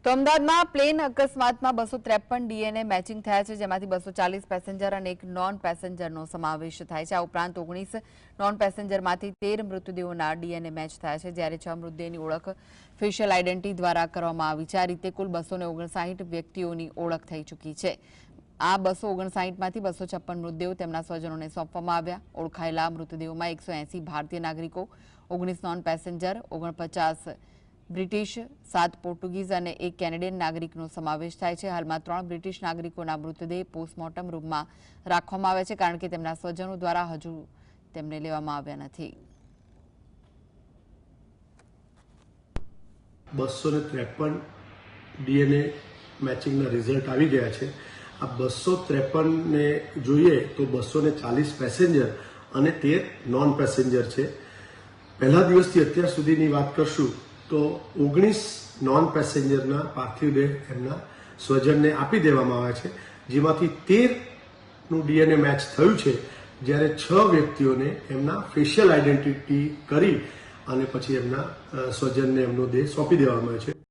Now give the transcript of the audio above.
તો અમદાવાદમાં પ્લેન અકસ્માતમાં 253 ડીએનએ મેચિંગ થયા છે, જેમાંથી 240 પેસેન્જર અને એક નોન પેસેન્જરનો સમાવેશ થાય છે। આ ઉપરાંત 19 નોન પેસેન્જરમાંથી 13 મૃતદેહોના ડીએનએ મેચ થયા છે, જ્યારે 6 મૃતદેહની ઓળખ ફેશિયલ આઈડેન્ટિટી દ્વારા કરવામાં આવી છે। આ રીતે કુલ 259 વ્યક્તિઓની ઓળખ થઈ ચૂકી છે। આ 259માંથી 256 મૃતદેહો તેમના સ્વજનોને સોંપવામાં આવ્યા। ઓળખાયેલા મૃતદેહોમાં 180 ભારતીય નાગરિકો, 19 નોન પેસેન્જર, 49 બ્રિટિશ, 7 પોર્ટુગીઝ અને 1 કેનેડિયન નાગરિકનો સમાવેશ થાય છે। હાલમાં 3 બ્રિટિશ નાગરિકોના મૃતદેહ પોસ્ટમોર્ટમ રૂમમાં રાખવામાં આવ્યા છે, કારણ કે તેમના સ્વજનો દ્વારા હજુ તેમને લેવામાં આવ્યા નથી। 253 ડીએનએ મેચિંગના રિઝલ્ટ આવી ગયા છે। આ 253 ને જોઈએ તો 240 પેસેન્જર અને 13 નોન પેસેન્જર છે। પહેલા દિવસથી અત્યાર સુધીની વાત કરશું તો 19 નોન પેસેન્જરના પાર્થિવ દેહ એમના સ્વજનને આપી દેવામાં આવ્યા છે, જેમાંથી 13નું ડીએનએ મેચ થયું છે, જ્યારે 6 વ્યક્તિઓને એમના ફેશિયલ આઈડેન્ટિટી કરી અને પછી એમના સ્વજનને એમનો દેહ સોંપી દેવામાં આવ્યો છે।